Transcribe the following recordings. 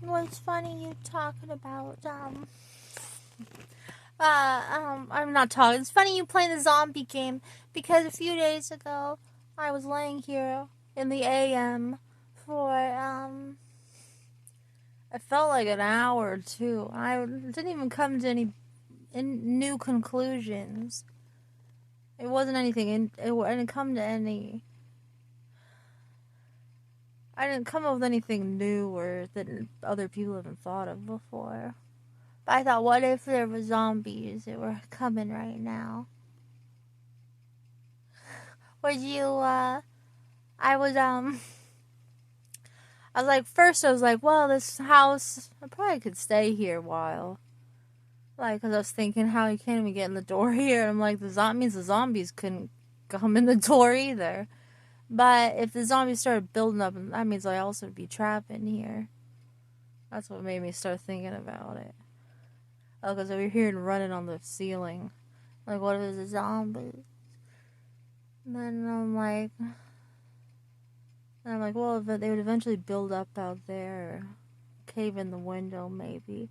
Well, it's funny you talking about, I'm not talking. It's funny you playing the zombie game because a few days ago I was laying here in the AM for, I felt like an hour or two. I didn't even come to any new conclusions. It wasn't anything, I didn't come to any. I didn't come up with anything new or that other people haven't thought of before. But I thought, what if there were zombies that were coming right now? Would you, I was, I was like, first I was like, well, this house, I probably could stay here a while. Like, because I was thinking how you can't even get in the door here. I'm like, means the zombies couldn't come in the door either. But if the zombies started building up, that means I also would be trapped in here. That's what made me start thinking about it. Oh, because over here and running on the ceiling. Like, what if it's a zombie? And then I'm like, well, if they would eventually build up out there, or cave in the window, maybe.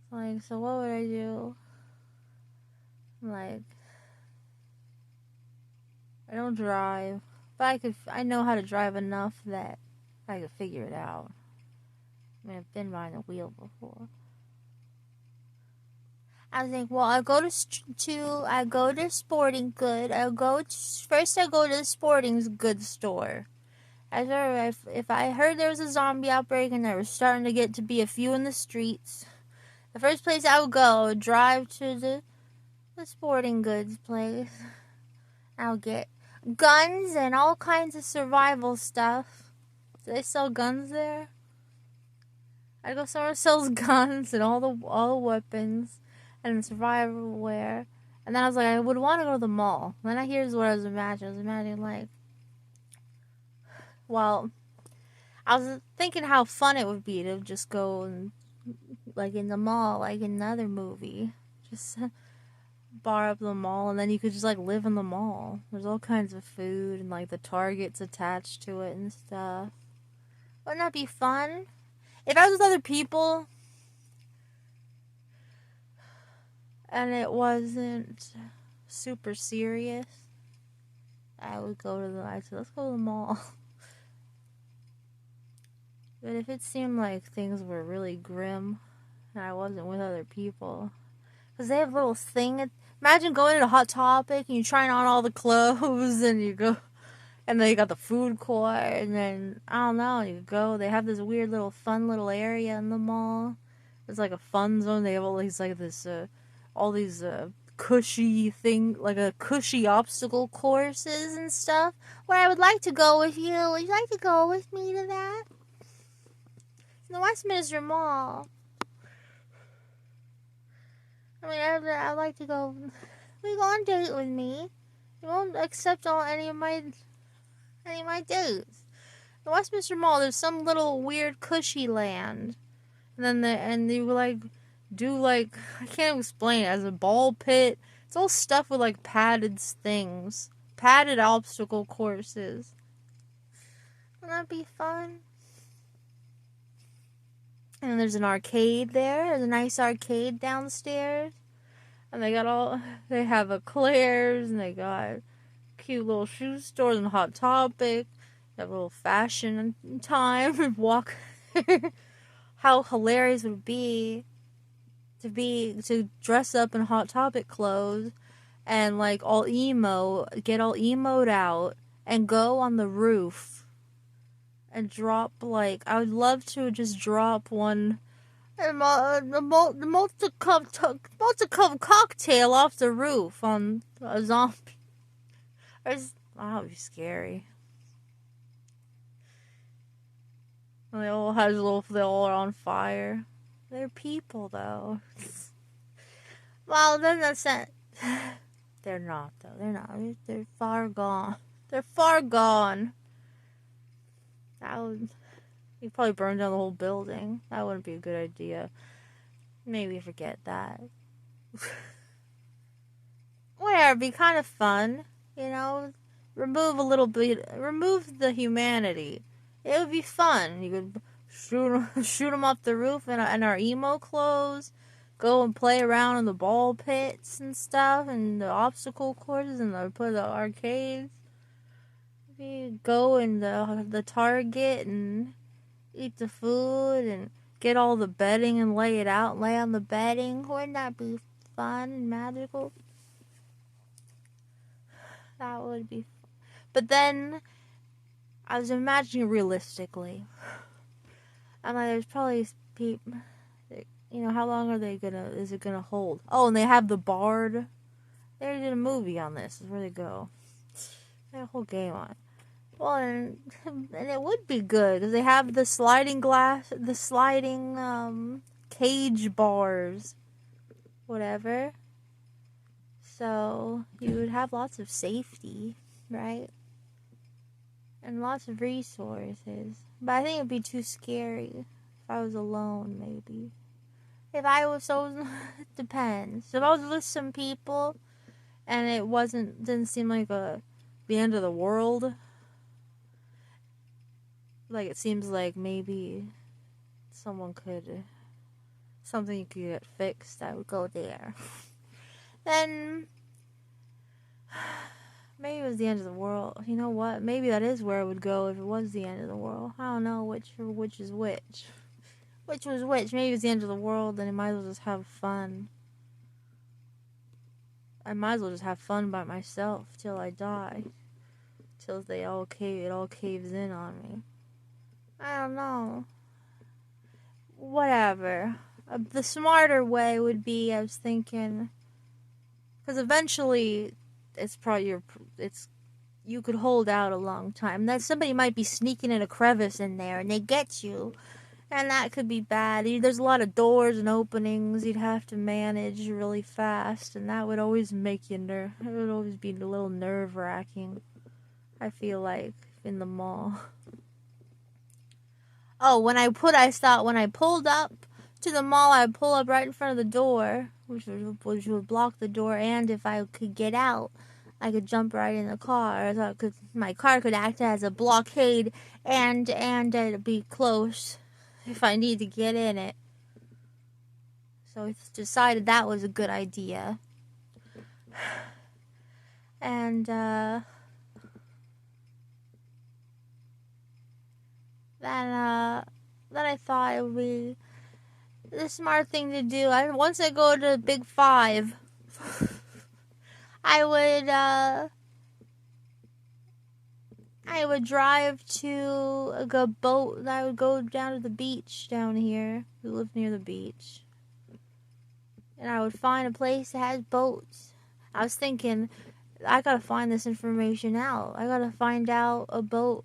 Like, so what would I do? Like, I don't drive, but I know how to drive enough that I could figure it out. I mean, I've been behind the wheel before. I think, well, I go to Sporting Good. I go to the Sporting Goods store. If I heard there was a zombie outbreak and there was starting to get to be a few in the streets, the first place I would drive to the Sporting Goods place. I would get guns and all kinds of survival stuff. Do they sell guns there? I'd go somewhere that sells guns and all the weapons and survival wear. And then I was like, I would want to go to the mall. And then here's what I was imagining. I was imagining like, well, I was thinking how fun it would be to just go and like in the mall, like in another movie, just bar up the mall, and then you could just like live in the mall. There's all kinds of food and like the Targets attached to it and stuff. Wouldn't that be fun? If I was with other people and it wasn't super serious, I would go to I said, let's go to the mall. But if it seemed like things were really grim and I wasn't with other people, because they have little thing. Imagine going to Hot Topic and you trying on all the clothes and you go, and then you got the food court, and then I don't know, you go. They have this weird little fun little area in the mall. It's like a fun zone. They have all these like this, all these cushy thing, like a cushy obstacle courses and stuff. Where I would like to go with you. Would you like to go with me to that? In the Westminster Mall. I mean, I'd like to go. Will you go on a date with me? You won't accept any of my dates. The Westminster Mall, there's some little weird cushy land, and then they like do like I can't explain it, as a ball pit. It's all stuff with like padded things, padded obstacle courses. Wouldn't that be fun? And there's an arcade there. There's a nice arcade downstairs. And they have a Claire's, and they got cute little shoe stores and Hot Topic. They have a little fashion time and walk. How hilarious would it be to dress up in Hot Topic clothes and like get all emoed out and go on the roof and drop like I would love to just drop one multi-cup cocktail off the roof on a zombie. That would be scary. And they all are on fire. They're people though. Well, then that's it. They're not though. They're not. They're far gone. They're far gone. You'd probably burn down the whole building. That wouldn't be a good idea. Maybe forget that. Whatever, it'd be kind of fun, you know? Remove the humanity. It would be fun. You could shoot them off the roof in our emo clothes. Go and play around in the ball pits and stuff, and the obstacle courses, and the arcades. We go in the Target and eat the food and get all the bedding and lay it out, lay on the bedding. Wouldn't that be fun and magical? That would be. But then I was imagining realistically. I'm like, there's probably people. You know, how long is it gonna hold? Oh, and they have the Bard. They did a movie on this. Is where they go. They had a whole game on it. Well, and it would be good because they have the sliding cage bars, whatever. So you would have lots of safety, right? And lots of resources. But I think it'd be too scary if I was alone, maybe. If I was it depends. If I was with some people and it didn't seem like the end of the world. Like it seems like maybe something could get fixed, I would go there. Then maybe it was the end of the world. You know what? Maybe that is where I would go if it was the end of the world. I don't know which is which. Which was which? Maybe it's the end of the world, then I might as well just have fun. I might as well just have fun by myself till I die. Till it all caves in on me. I don't know. Whatever. The smarter way would be, I was thinking, because eventually you could hold out a long time. That somebody might be sneaking in a crevice in there and they get you. And that could be bad. There's a lot of doors and openings you'd have to manage really fast, and that would always make you it would always be a little nerve-wracking, I feel like, in the mall. Oh, when I pulled up to the mall, I'd pull up right in front of the door, which would block the door, and if I could get out, I could jump right in the car. My car could act as a blockade, and it'd be close if I need to get in it. So I decided that was a good idea. And then I thought it would be the smart thing to do. Once I go to Big Five, I would drive to a boat. I would go down to the beach down here. We live near the beach. And I would find a place that has boats. I was thinking, I gotta find this information out. I gotta find out a boat.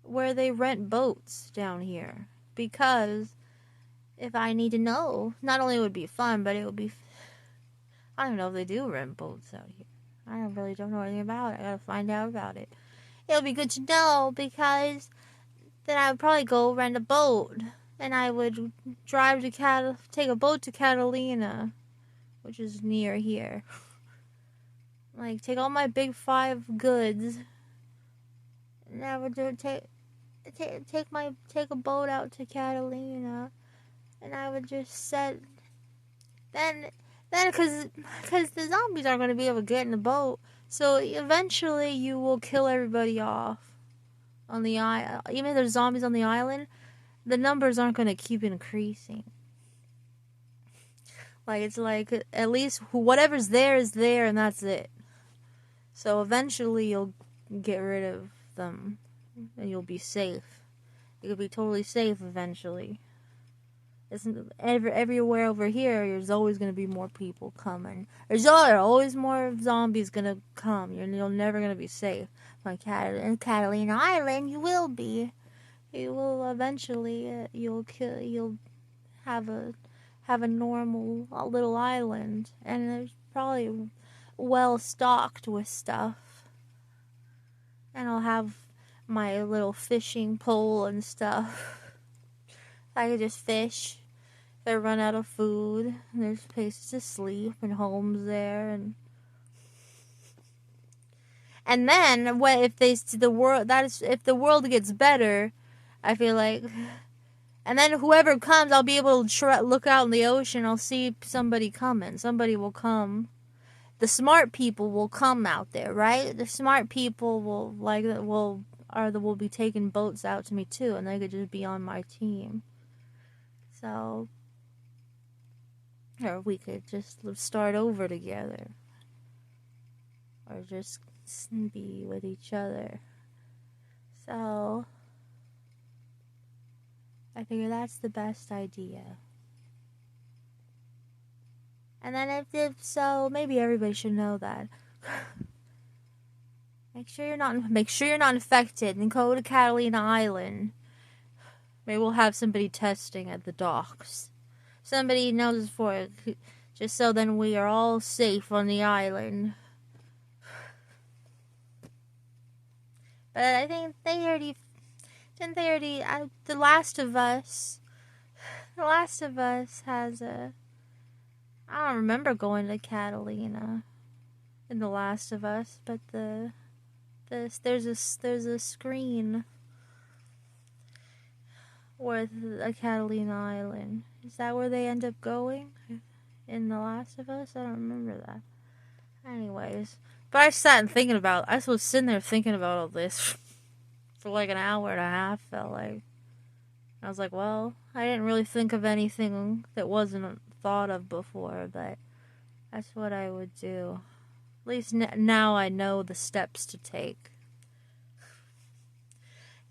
Where they rent boats down here. Because if I need to know, not only would it be fun, but it would be... I don't know if they do rent boats out here. I really don't know anything about it. I gotta find out about it. It'll be good to know because then I would probably go rent a boat. And I would take a boat to Catalina, which is near here. Like, take all my Big Five goods. And I would take a boat out to Catalina. And I would just set... Then, because the zombies aren't going to be able to get in the boat, so eventually you will kill everybody off on the island. Even if there's zombies on the island, the numbers aren't going to keep increasing. Like, it's like, at least whatever's there is there, and that's it. So eventually you'll get rid of them, and you'll be safe. You'll be totally safe eventually. Everywhere over here, there's always going to be more people coming. There's always more zombies going to come. You're never going to be safe. On Catalina Island, you will be. You will eventually. You'll have a normal little island, and it's probably well stocked with stuff. And I'll have my little fishing pole and stuff. I could just fish. They run out of food, and there's places to sleep and homes there, and And then what if the world if the world gets better, I feel like, and then whoever comes, I'll be able to look out in the ocean. I'll see somebody coming. Somebody will come. The smart people will come out there, right? The smart people will be taking boats out to me too, and they could just be on my team. So, or we could just start over together, or just be with each other. So, I figure that's the best idea. And then if so, maybe everybody should know that. Make sure you're not infected and go to Catalina Island. Maybe we'll have somebody testing at the docks. Somebody knows for it, just so then we are all safe on the island. But I think The Last of Us. The Last of Us has a. I don't remember going to Catalina in The Last of Us, but there's a screen with a Catalina Island. Is that where they end up going in The Last of Us? I don't remember that. Anyways, but I was sitting there thinking about all this for like an hour and a half. Felt like I was like, well, I didn't really think of anything that wasn't thought of before, but that's what I would do. At least now I know the steps to take.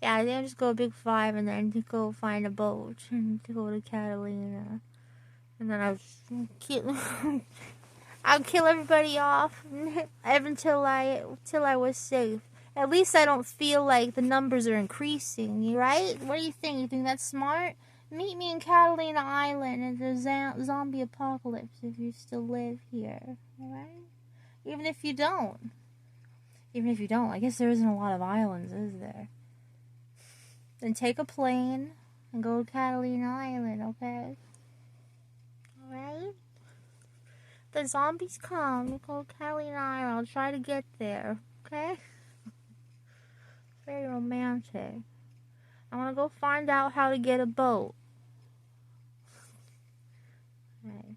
Yeah, I think I'll just go a big 5 and then to go find a boat and to go to Catalina. And then I'll kill everybody off until I was safe. At least I don't feel like the numbers are increasing, right? What do you think? You think that's smart? Meet me in Catalina Island in the zombie apocalypse if you still live here, alright? Even if you don't. I guess there isn't a lot of islands, is there? Then take a plane and go to Catalina Island, okay? Alright? The zombies come, you go to Catalina Island. I'll try to get there, okay? Very romantic. I want to go find out how to get a boat. Okay.